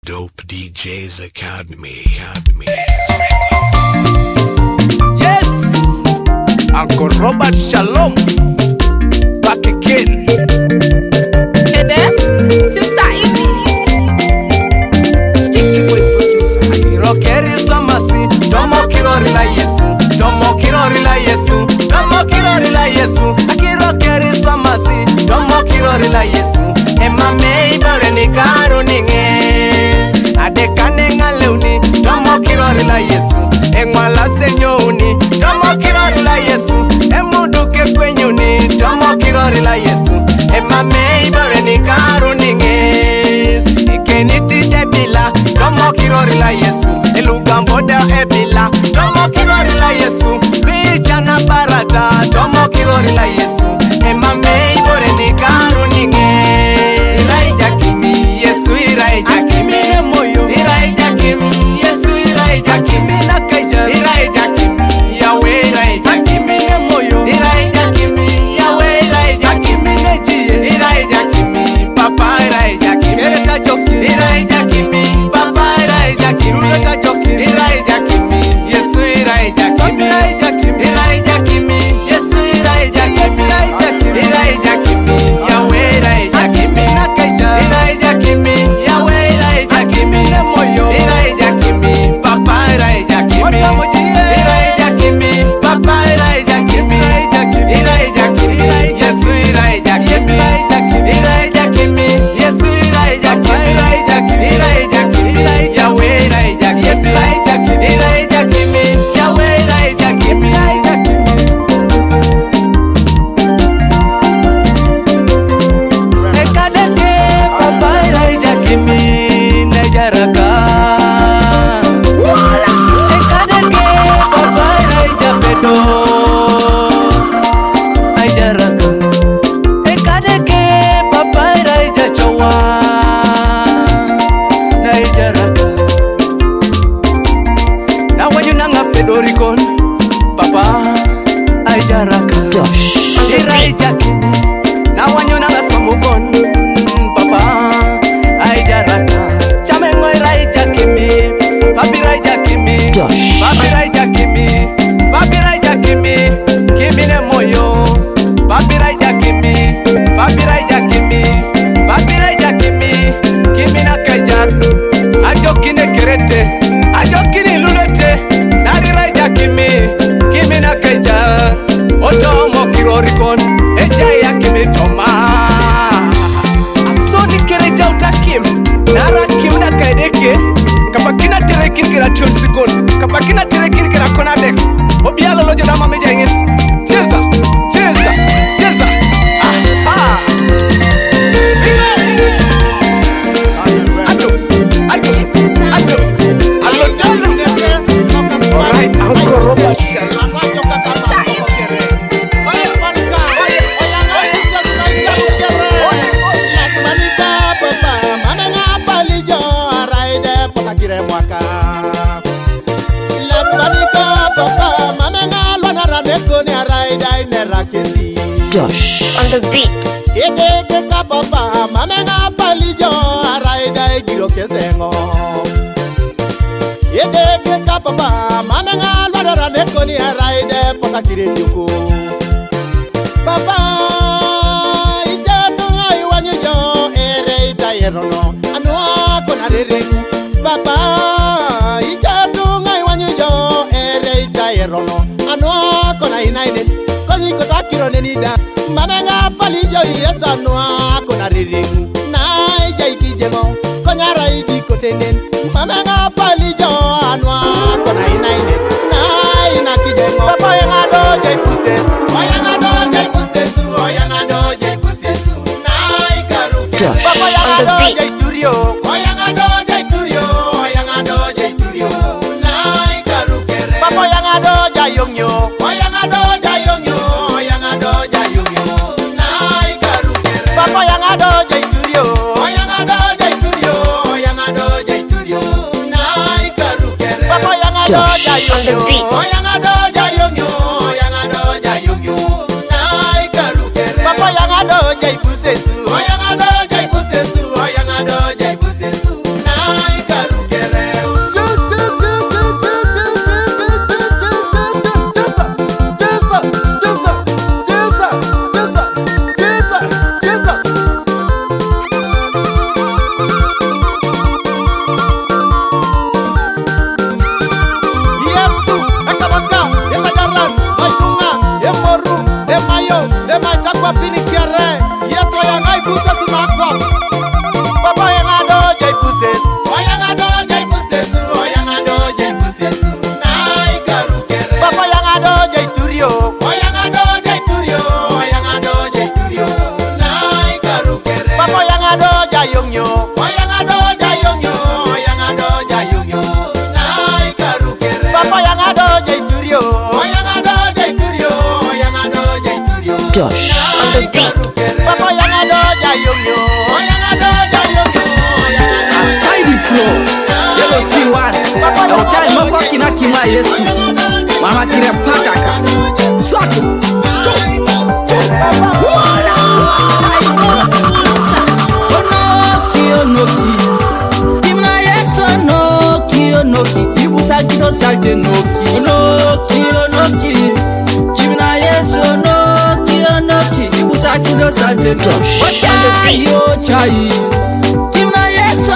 Dope DJs Academy. Yes, Uncle Robert Shalom, back again. Hey there, Sister Evie. Sticky with producer. Akiro keri samasi, domo kirori la Yesu, domo kirori la Yesu, domo kirori la Yesu. Akiro keri samasi, domo kirori la Yesu. Emma mei bare ni karo ninge, adekane ngaleuni, domo kirori la Yesu. Engwala senyoni, domo kirori la Yesu. Emuduke kwenyuni, domo kirori la Yesu. Emma mei bare ni karo ninge, ikeniti debila, domo kirori la Yesu. Elugamboda ebila, domo kirori la Yesu. Vijana barata, domo kirori la Yesu. Emma mei bare ni karo ninge. Iraija kimi, Yesu iraija kimi moyo. Iraija kimi, Yesu iraija kimi na kaija. Iraija kimi, Yahweh iraija kimi moyo. Iraija kimi, Yahweh iraija kimi neji. Iraija kimi, Papa iraija kimi. Ereta joki. Iraija kimi, Papa iraija kimi. Ereta joki. Iraija kimi, Yesu iraija kimi. Iraija kimi, iraija kimi, Yesu iraija kimi. Iraija kimi, iraija kimi, Yahweh iraija kimi na kaija. Iraija kimi, Yahweh iraija kimi ne moyo. Iraija kimi, Papa iraija kimi. Iraija kimi, Papa iraija kimi. Iraija kimi, iraija kimi, Yesu iraija kimi. Iraija kimi, Yesu iraija kimi. Iraija kimi, iraija kimi, Yahweh iraija kimi. Iraija kimi, iraija kimi, Yahweh iraija kimi. Iraija kimi. Ekadeke Papa iraija kimi nejaraka. Ekadeke Papa iraija pedo nejaraka. Ekadeke Papa iraija chawa nejaraka. Na wanyunanga pedorikon Papa aijaraka. Iraija kimi na wanyunanga samukon Papa aijaraka. Chamengo iraija kimi, Papi iraija kimi, Papi iraija kimi, Papi iraija kimi, kimi ne moyo. Papi iraija kimi, Papi iraija kimi, Papi iraija kimi, kimi na kajar. Ajo kine kerete, ajo kine lulete, nari iraija kimi, kimi na kajar. Otomo kirorikon, ejaya kimi toma. Asoni kereja utakim, nara kim na kaideke. Kapakina terekin kira tunsikon, kapakina terekin kira konadek. Obialo lojo dama meja ingin. Jeza, jeza, jeza. Aha. Ado, ado, ado, ado. Alright, Uncle Robert. Josh on the beat. Ede ka papa mamenga palijo araida giro kesengo. Ede ka papa mamenga lwadara nekoni araida potakire juku. Papa ijato ngai wanyo ereida yerono anwa konarere. Papa ijato ngai wanyo ereida yerono anwa konainaine. Koni kotakiro nenida mamenga palijo yesa noa kona riring na jaiki jemo konyara idi kotenen mamenga palijo anwa kona inaine na inakijemo papa yanga do jaipuse oyanga do jaipuse su oyanga do jaipuse su na ikaru papa yanga do jaiturio oyanga do jaiturio oyanga do jaiturio na ikaru kere papa yanga do jayongyo oyanga do jayongyo oyanga do jayongyo na ikaru kere papa yanga do jaiturio oyanga do jaiturio oyanga do jaiturio na ikaru kere papa yanga do jayongyo oyanga do jayongyo oyanga do jayongyo na ikaru kere papa yanga do jaipuse su oyanga do jaipuse su oyanga do jaipuse su na Yelo siwan ya utai moko kina kima Yesu mama kire pataka soto onoki kimna Yesu onoki ibusa kito salte noki onoki kimna Yesu onoki ibusa kito salte noki chai kimna Yesu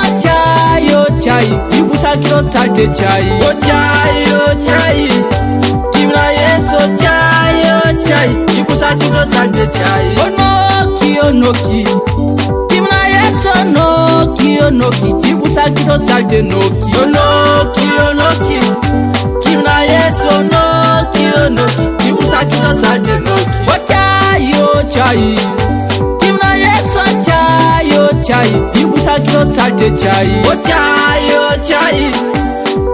chai ibusa kito salte chai chai kimna Yesu chai ibusa kito salte chai onoki kimna Yesu onoki ibusa kito salte noki kimna Yesu onoki ibusa kito salte noki chai kimna Yesu chai ibusa kito salte chai chai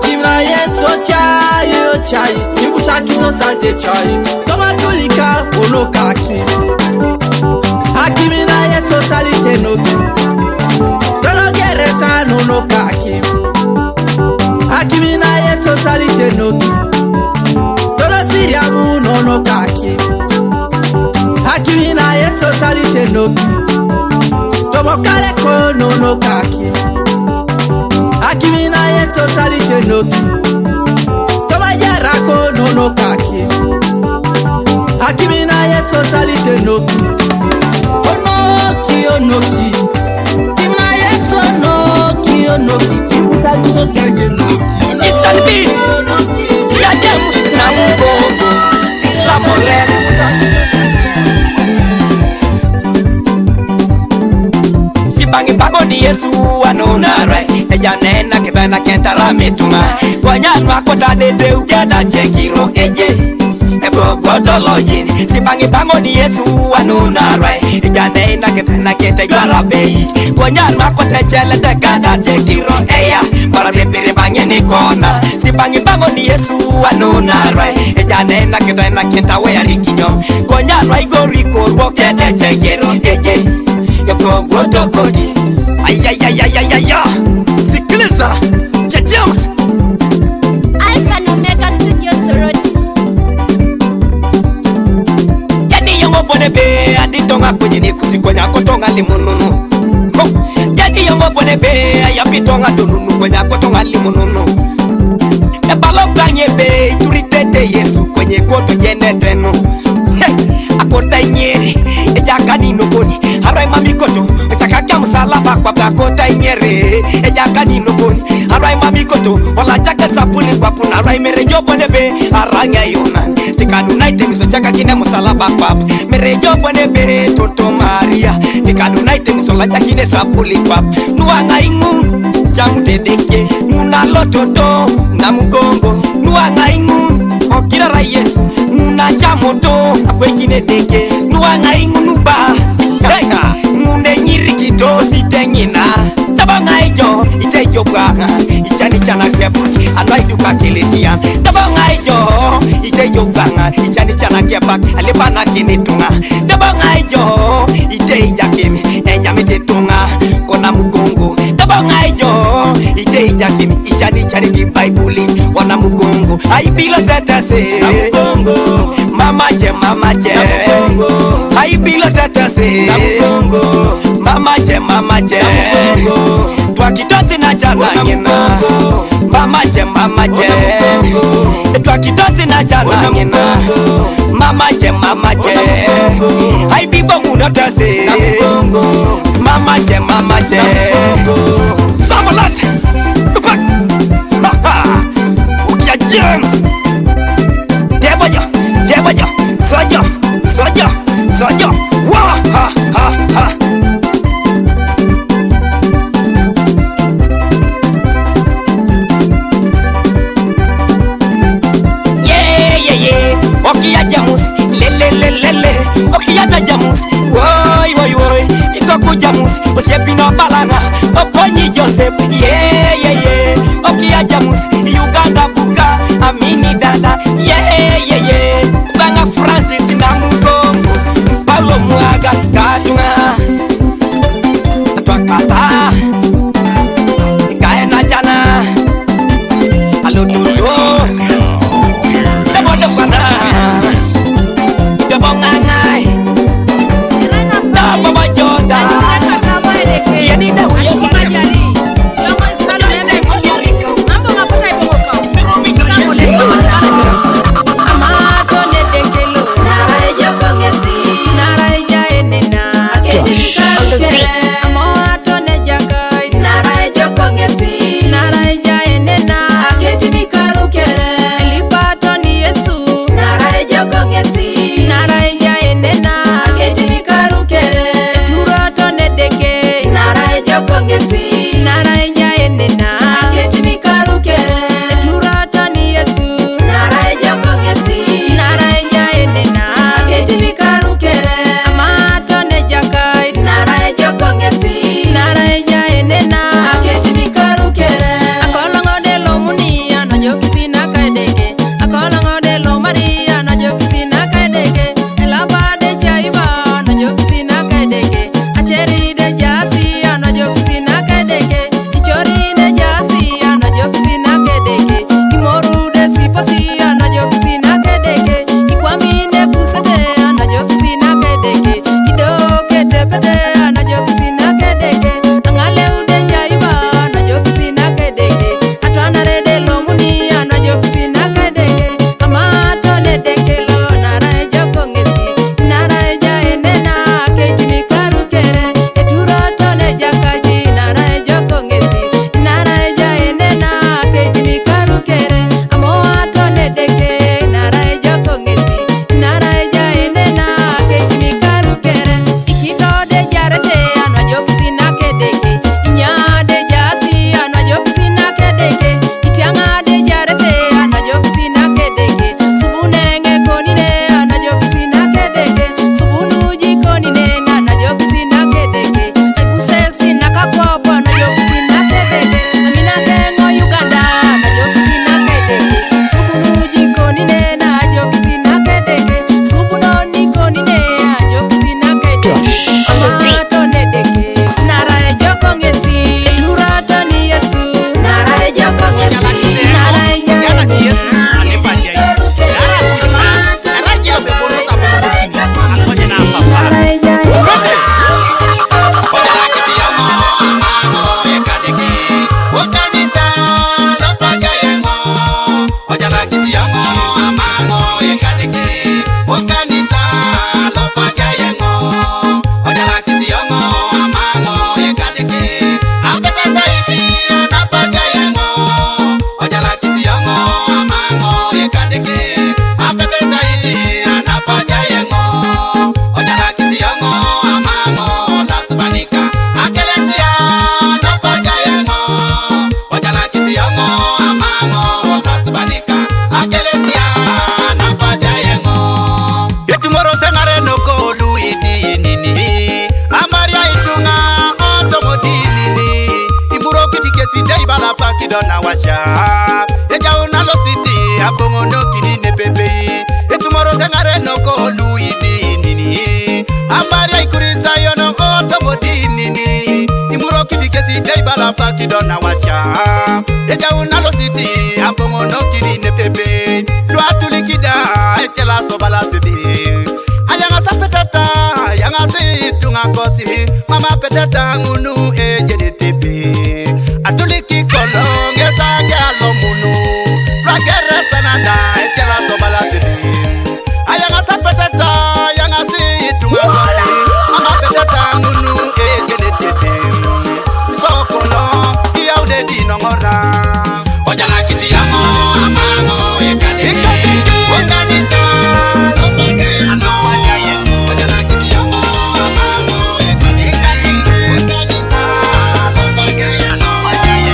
kimna Yesu chai ibusa kito salte chai kama tulika onokaki akimina Yesu salite noki tolo geresa onokaki akimina Yesu salite noki tolo siriamu onokaki akimina Yesu salite noki tomo kale kono onokaki akimina Yesu salite noki tomo jara kono onokaki akimina Yesu salite noki onoki kimna Yesu onoki ibusa kito salte noki Istalbi ya James na Mungu Samorel Sibangi bango ni Yesu anonare ejanena kibana kentara mituma kwanyana kota dede ujada chekiro eje Godoloyin sibangi bango ni Yesu anunare ijane na kete garabei konyan makote chele te kada chekiro eya para bibiri bangi ni kona sibangi bango ni Yesu anunare ijane na kete we arikinyo konyan wa igori ko kete chekiro eje yoko godokodi ayayayayaya sikiliza James Alpha and Omega Studio Soroti. Bone be aditonga kwenye ni kusikonya kotonga limununu jadi yongo bone be ayapitonga dununu kwenye kotonga limununu e balo ganye be turitete Yesu kwenye koto jenetenu akota nyeri e jakani nokoni harai mami koto chakaka msalaba kwa akota nyeri e jakani nokoni harai mami koto wala chaka sapuni kwa puna harai merejo bone be aranya yona tikadu naite miso chaka kine msalaba kwa merejo bone be toto Maria tikadu naite miso la chakine sapuli kwa nuanga ingu chamute deke muna lototo na mugongo nuanga ingu okirara Yesu muna chamoto akwekine deke nuanga ingu nuba Rega munde nyiri kitosi tenyina tabanga ijo itejo bwaga ichani chana kebu anaiduka kelisia tabanga ijo itejo bwaga ichani chana kebak alebana kinitunga tabanga ijo iteja kimi enyami tetunga kona mugongo tabanga ijo iteja kimi ichani chani ki Bible wana mugongo aibila tetase mugongo mama je mugongo aibila tetase mugongo mama je mugongo twakitote na jana ngina mama je twakitote na jana ngina mama je aibibo munotase mugongo mama je Samalat tupak ukia James Deboja sojo wa ha okia James lele okia da James woi iko James osepino balanga oponyi Joseph okia James Uganda buka amini dada banga Francis na mugongo Paulo Mwaga katunga twakata kaena kidona washa eja una lo city abongo no kinine pepe etumoro sengare no ko luidi nini amari ikuriza yono otomodini nini imuro kidikesi dei bala pa kidona washa eja una lo city abongo no kinine pepe lo atulikida echela so bala city ayanga sapetata yanga si tunga kosi mama petata ngunu ejeditepe atuliki kolonge sagalo munu ragere sananda echela so bala city ayanga sapetata yanga si tunga kosi mama petata ngunu ejeditepe sokolo yaude dinongora ojala kiti yamo amango ekade organiza lopage ano ayaye ojala kiti yamo amango ekade organiza lopage ano ayaye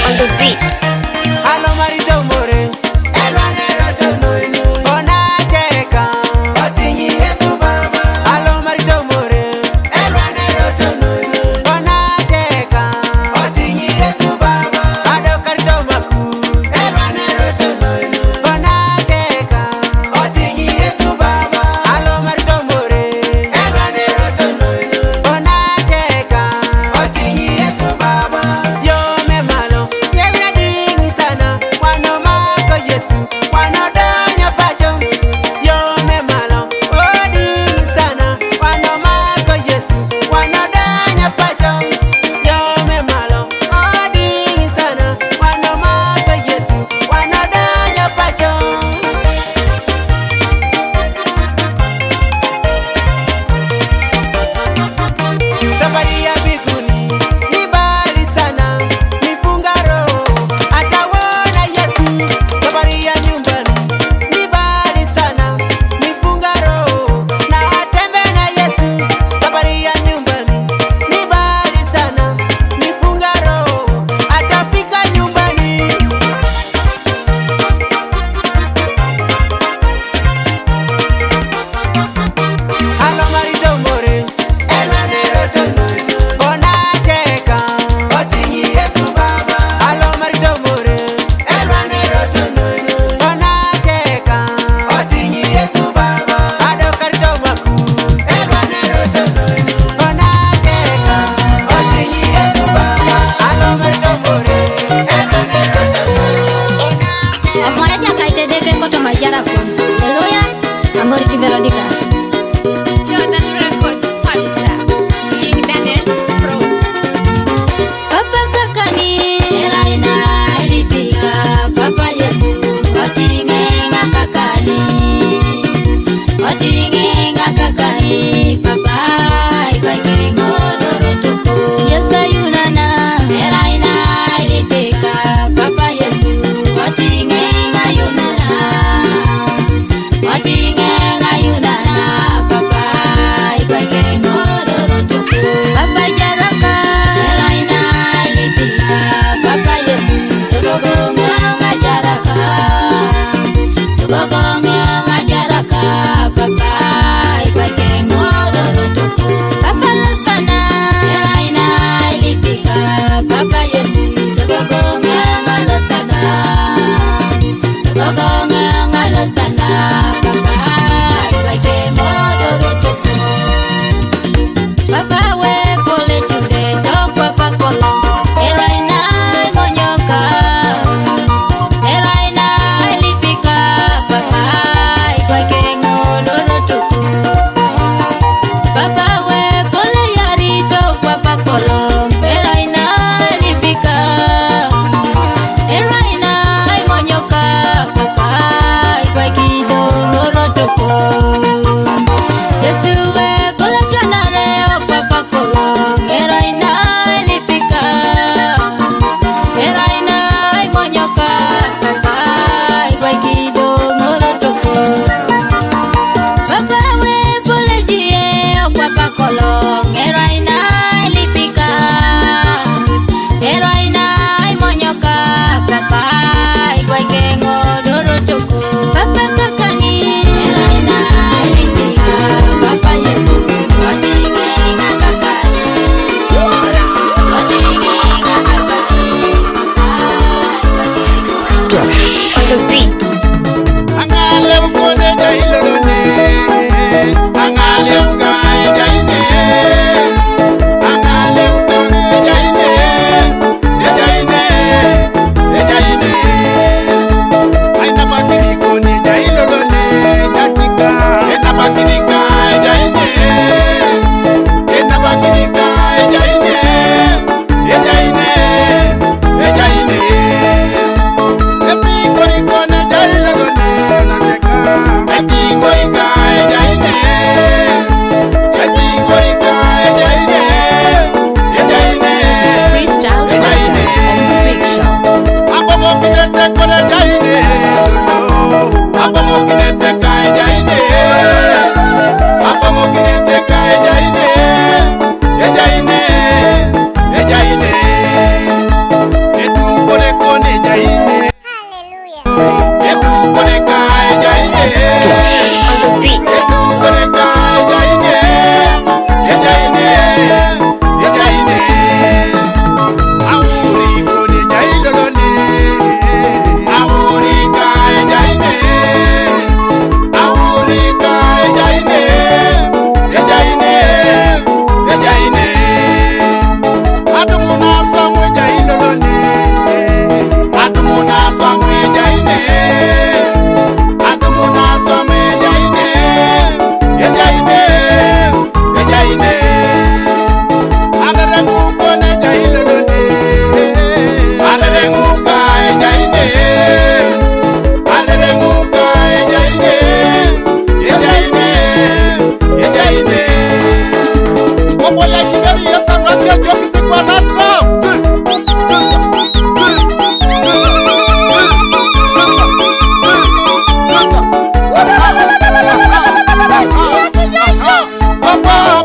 On the beat. Alo marido more, elwanero tonoinu, ona jeka, otinyi Yesu baba. Alo marido more,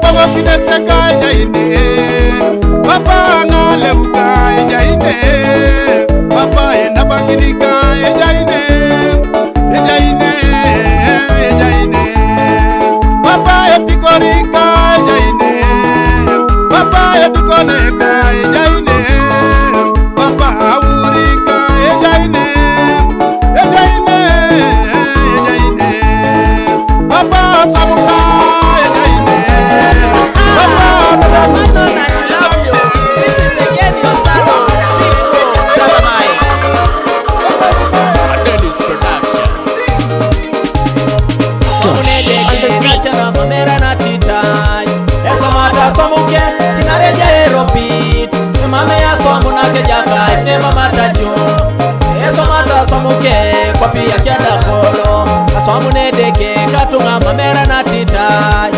bogo kinete kai jaine papa ngale ukai jaine papa ena bakini kai jaine jaine jaine papa epikori kai jaine papa edukone kai jaine papa auri kai jaine jaine jaine papa samuka jaine papa Amazon, I love you. This is again your salon. Adelis Production. Nachana mamera na titai esa mata somuke inareja aeropit mama ya somu na kejaka ne mama tajo esa mata somuke kwa pia kianda polo aswamu ne deke katunga mamera na titai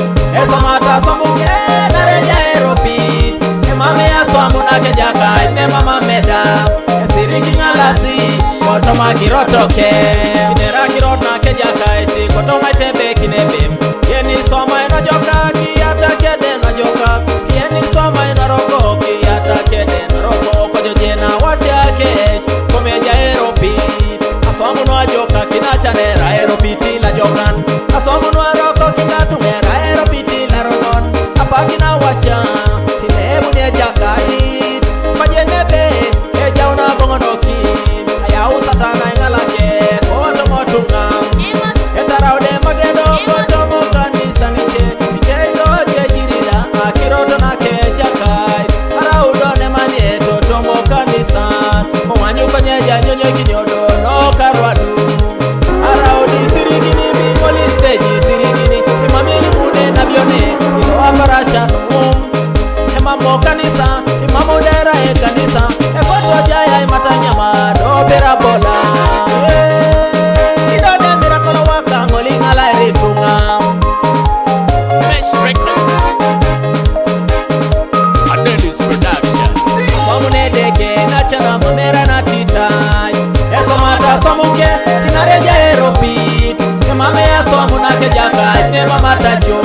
esa mata somuke inareja aeropit mama ya somu na kejaka ne mama meda esiriki ngalasi kotoma kirotoke kinera kirot na kejaka eti kotoma tebe kinebe yeni soma ina joka ki ata kede na joka yeni soma ina roko ki ata kede na roko ko jena wasia kesh komeja aeropit aswamu no joka kinacha nera aeropit la jokan aswamu no roko kinatu nera aeropit la ronon apakina wasia tinebu ne jakai majenebe eja una bongonoki aya usatana ingalake koto motunga etaraude magendo koto mokanisa niche ikendo jejirida akiroto na kejakai araudo ne manie toto mokanisa komanyu konyeja nyonyo kinyodo no karwadu araudi sirigini mimoli stage sirigini imamili mude na bione ilo aparasha emamo kanisa imamo dera e kanisa ekoto jaya imatanyama do berabola idode miracle waka ngolingala ritunga Fresh Records. Adelis Production. mamune deke nachana mamera na titai esa mata somuke inareja aeropit mama ya somu na kejaka ne mama tajo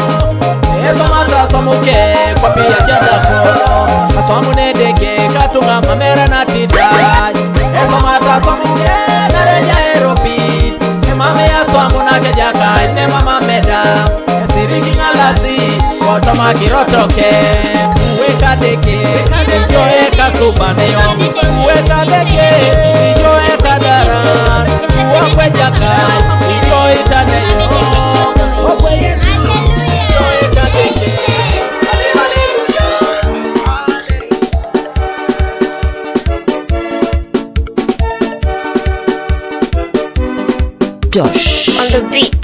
esa mata somuke kwa pia kianda polo aswamu ne deke katunga mamera na titai esa mata somuke inareja aeropit mama ya somu na kejaka ne mama meda esiriki ngalasi kotoma kirotoke weka deke joeka subaneyo weka deke joeka daran wakwe jaka joita neyo wakwe yesu joeka deke hallelujah Josh. On the beat.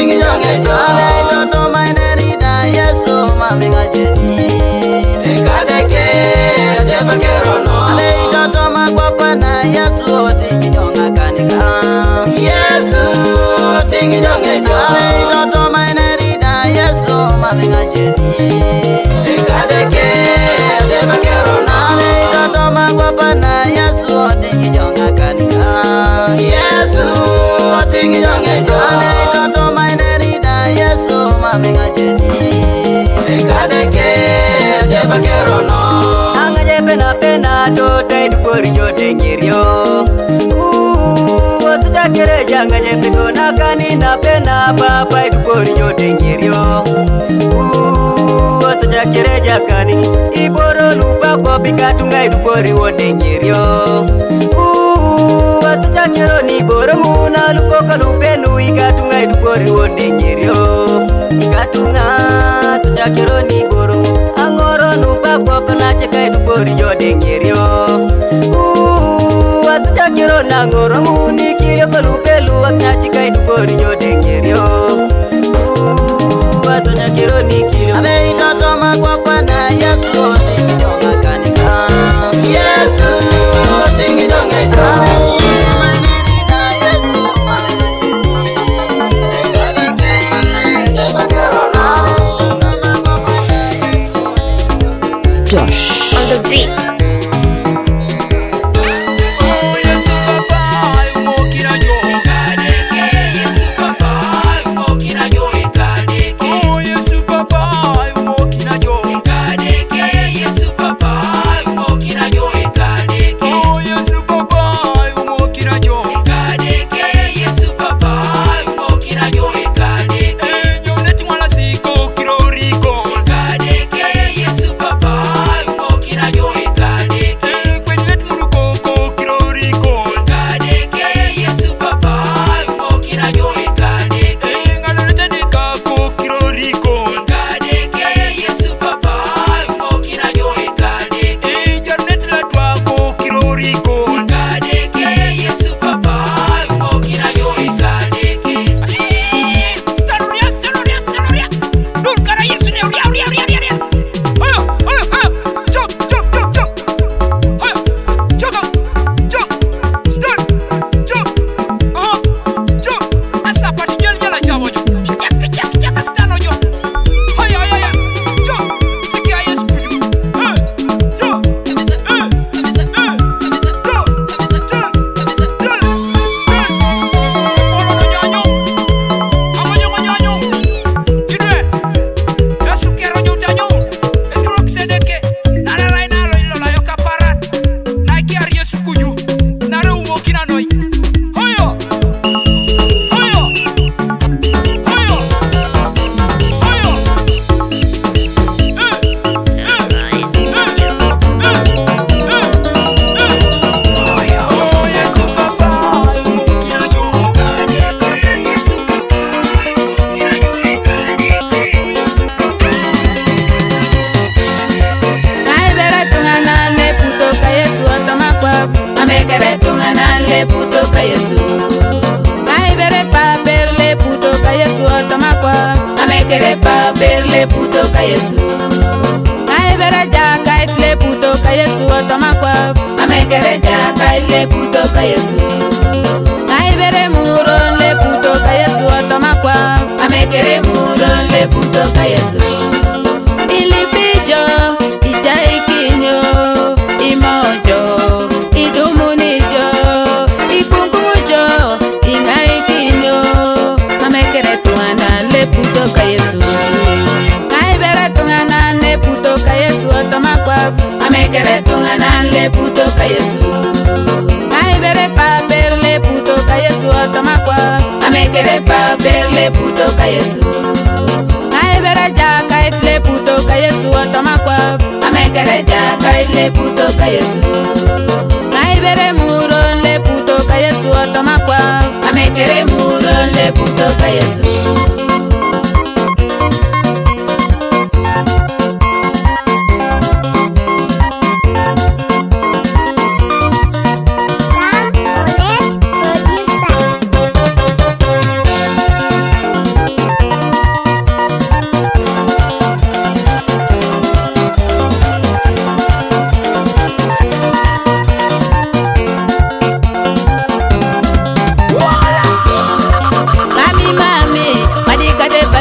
tingi jonge jo ave toto mainerida yesu maminga jeni ekadeke jeba kerono ave toto magwapana yesu tingi jonga kanika yesu tingi jonge jo ave toto mainerida yesu maminga jeni ekadeke jeba kerono ave toto magwapana yesu tingi jonga kanika yesu tingi jonge jo ave toto mainerida yesu maminga jeni ekadeke jeba kerono angaje pena pena to tai dukori jote ngirio wasja kere janga je peko nakani na pena papa dukori jote ngirio wasja kere jakani iboro lupa ko pikatunga dukori wote ngirio wasja kero ni boro muna lupo kalupenu ikatunga dukori wote ngirio ikatunga wasja kero ni boro angoro lupa ko panache kai dukori jote ngirio wasja kero nangoro muni kirio kalupelu aknachi kai dukori jote ngirio wasja kero ni kirio ave toto magwapana yesu tingi jonga kanika yesu tingi jonga ave Josh on the beat.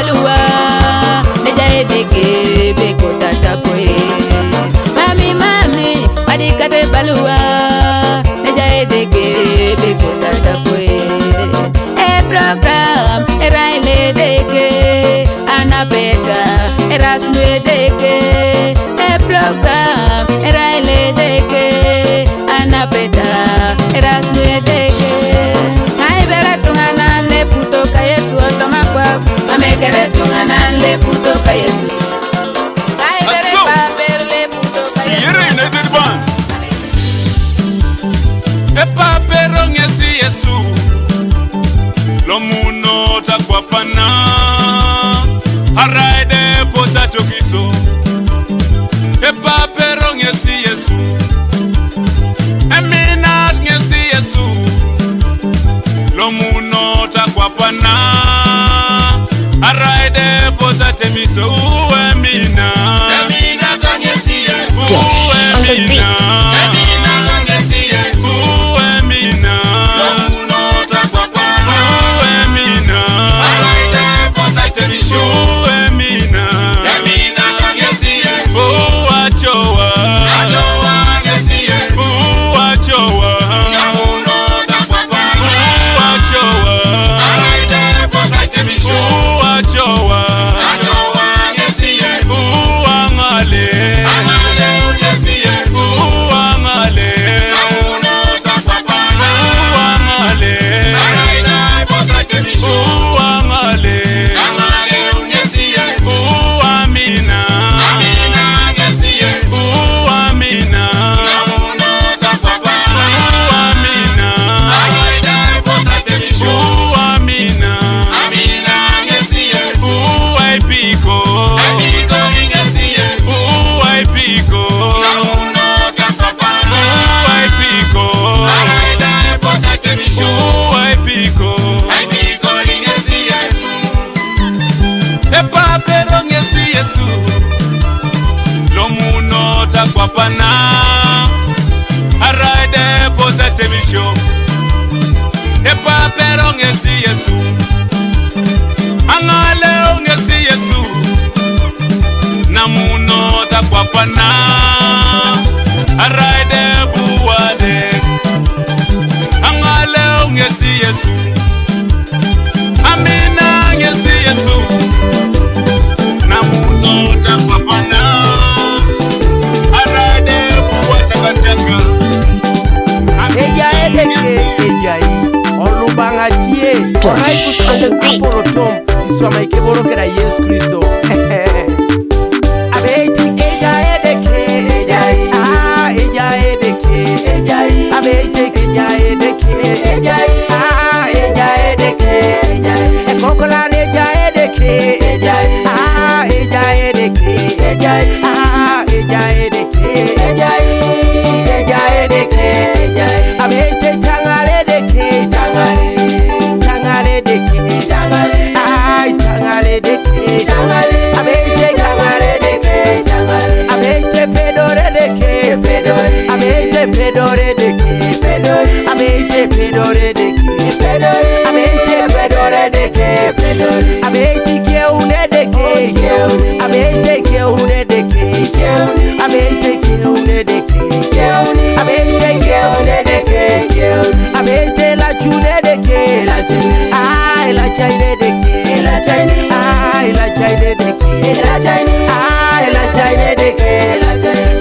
balua neja edeke beko tata poe mami adikate balua neja edeke beko tata poe e program era ile deke anabeta era snue deke e program era ile deke anabeta era snue deke ai bera tungana le puto ka Yesu otomakwa amekere tungana le puto ka Yesu ai bere ba berle puto ka Yesu yere United Band e pa pero ngesi Yesu lo muno takwa pana araide potato kiso e pa pero ngesi Yesu emina ngesi Yesu lo muno takwa pana araide potato miso emina ngesi Yesu emina ngesi Yesu emina lo muno takwa pana emina araide potato miso emina ngesi Yesu achowa ngesi Yesu achowa lo muno takwa pana achowa araide potato miso achowa ngesi Yesu angale ngesi Yesu angale lo muno takwa pana angale araide potato miso angale ngesi Yesu amina ngesi Yesu amina lo muno takwa pana amina araide potato miso amina ngesi Yesu aipiko ngesi Yesu aipiko lo muno takwa pana aipiko araide potato miso aipiko ngesi Yesu e pa pero ngesi Yesu lo muno takwa pana araide potato miso e pa pero ngesi Yesu angale ngesi Yesu na muno takwa pana araide buwade angale ngesi Yesu amina ngesi Yesu na muno takwa pana araide buwachakachaka Eja edeke ejai olubanga tie orai kusande aporotom isoma ikeboro kera Yesu Kristo abeiti eja edeke ejai eja edeke ejai abeiti eja edeke ejai eja edeke ejai ekokola eja edeke ejai eja edeke ejai eja edeke ejai eja edeke ejai abeiti tangale deke tangale deke tangale deke abeiti tangale deke abeiti pedore deke abeiti pedore deke abeiti pedore deke abeiti pedore deke abeiti keune deke abeiti keune deke abeiti keune deke abeiti keune deke abeiti la chune deke la chaine deke la chaine deke la chaine deke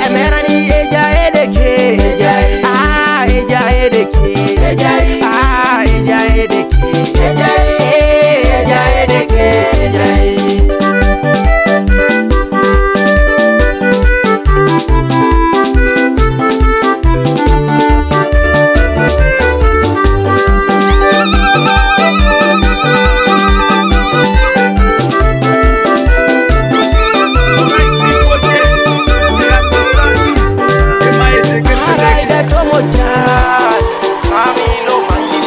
emerani eja edeke eja edeke eja edeke eja edeke Araida tomo chan, mami no mangi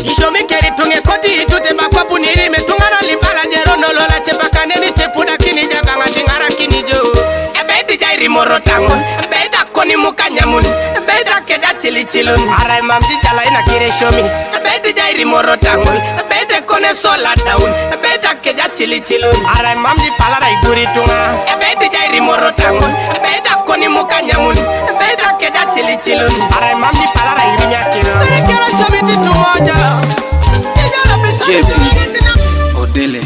Ishomi keri tunge koti itute bakwapu niri metungana limbala jero nolola chepaka neni chepuna chilun arai mam di jala ina kire shomi bete jairi moro tangul bete kone sola daun bete keja chili chilun arai mam di palara iguri tunga bete jairi moro tangul bete koni muka nyamun bete keja chili chilun arai mam di palara irinya kiro sere kero shomi di tumoja JP Odele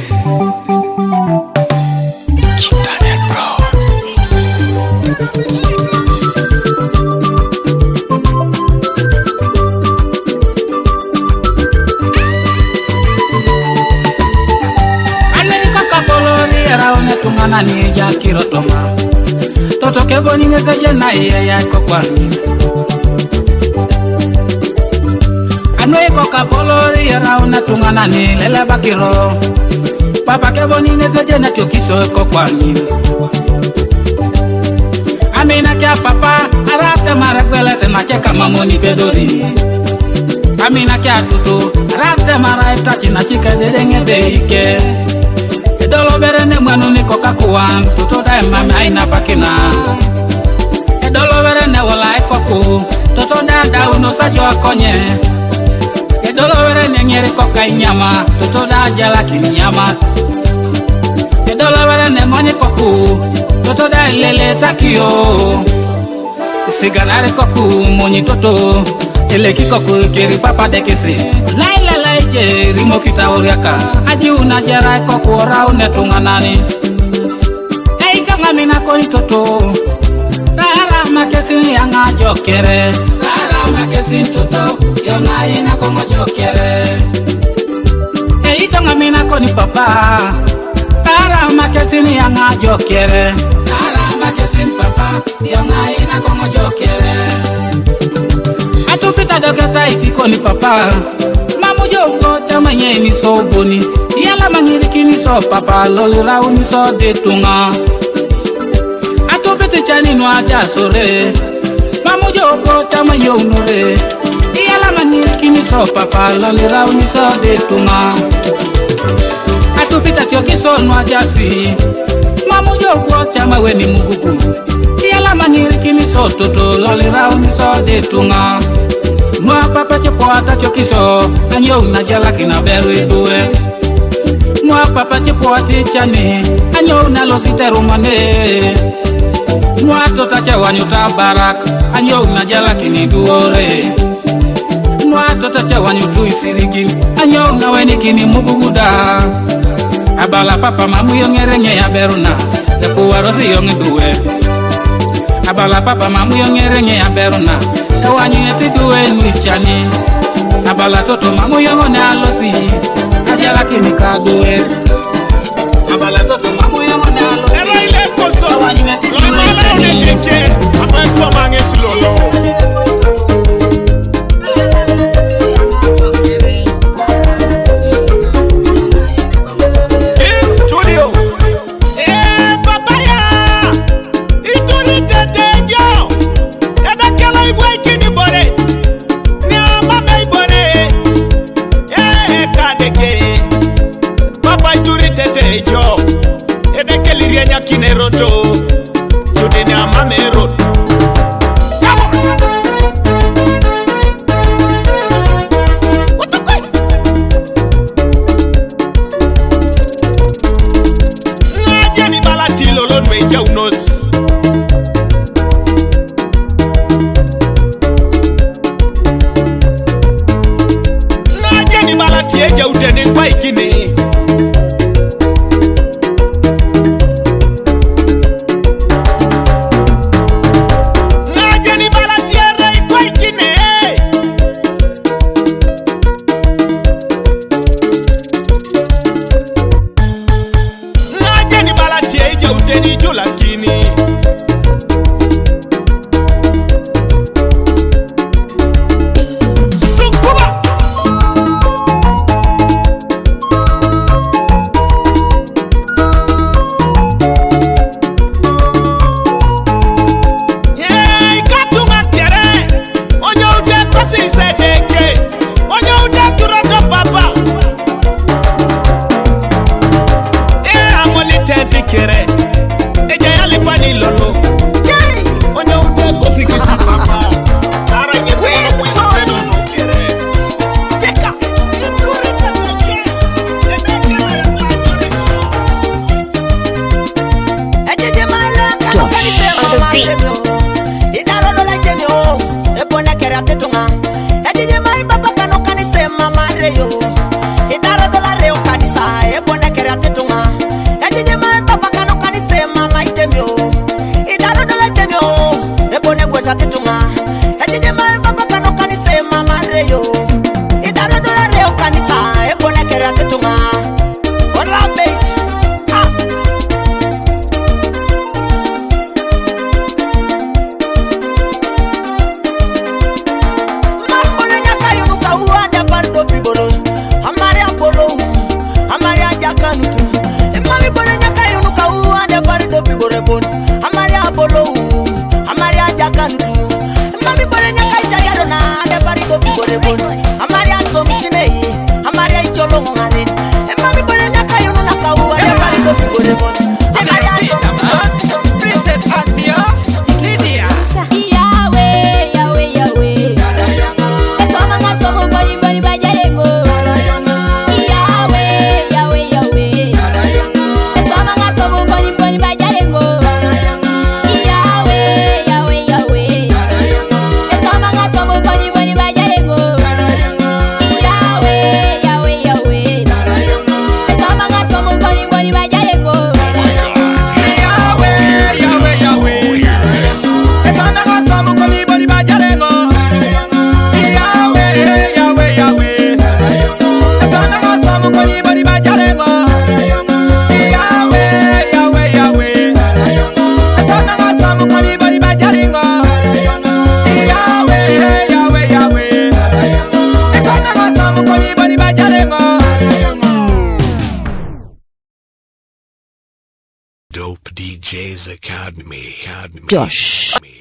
tungana ni ya kirotoma toto keboni neza jena ya kokwani anwe koka polori rauna tungana ni lele bakiro papa keboni neza jena tokiso kokwani amina kya papa arata marakwele tena cheka mamoni bedori amina kya tutu arata maraita china chika dedenge deike Edolo berene mwanu ni koka kuwan Toto da mami aina pakina Edolo berene wala ekoku Toto da da uno sajo akonye Edolo berene nyeri koka inyama Toto da jala kini nyama Edolo berene mwenye koku Toto da ilele takio Siganare koku mwenye toto Ele kikoku kiri papa dekisi Laila laije rimo kita uriaka Aji unajera koku ora unetunganani Eika ngamina koni toto Rara makesi yanga jokere Rara makesi toto Yonga ina kongo jokere Eika ngamina koni papa Rara makesi yanga jokere Rara makesi papa Yonga ina kongo jokere Atupita doketa itiko ni papa Mamujo ugo chama nye ni so boni Yala mangiriki ni so papa Lolira uni so detunga Atupita chani nuaja sore Mamujo ugo chama nye unure Yala mangiriki ni so papa Lolira uni so detunga Atupita tioki so nuaja si Mamujo ugo chama we ni mugugu Yala mangiriki ni so toto Lolira uni so detunga Mwa papa chepoata chokiso Anyo unajala kina beru idue Mwa papa chepoati chani Anyo unalosite rumane Mwa tota chewanyuta barak Anyo unajala kini duore Mwa tota chewanyutu isirigin Anyo unaweni kini muguguda Abala papa mamu yongerenye ya beruna Yakuwa rosi yongidue Abala papa mamu yongerenye ya beruna Kawanyu yeti duwe nichani Abala toto mamu yongone alosi Ajala kini kaduwe Abala toto mamu yongone alosi Era ile koso Kawanyu yeti duwe Lomala unenike Amweso mangesi lolo Studio papaya Ituri tetejo Edakela ibweki ni bore Ni amame ibore Kadeke Papa ituri tetejo Edakeli rienya kine roto Jude ni amame roto Ngaje ni balati lolo nweja unos Ngaje ni balati eja uteni kwa ikini Ngaje ni balati ere kwa ikini Ngaje ni balati eja uteni julakini Sukuba Katunga kere Onyo ude kosi sedeke Onyo ude turoto papa Amoli tedi kere Eja kera tetunga Ejije mai papa kano kanisema mareyo Idara dola reo kanisa ebone kera tetunga Ejije mai papa kano kanisema maitemyo Idara dola temyo ebone gweza tetunga Ejije mai papa kano kanisema mareyo Idara dola reo kanisa ebone kera tetunga Olabe Dope DJs Academy. Josh.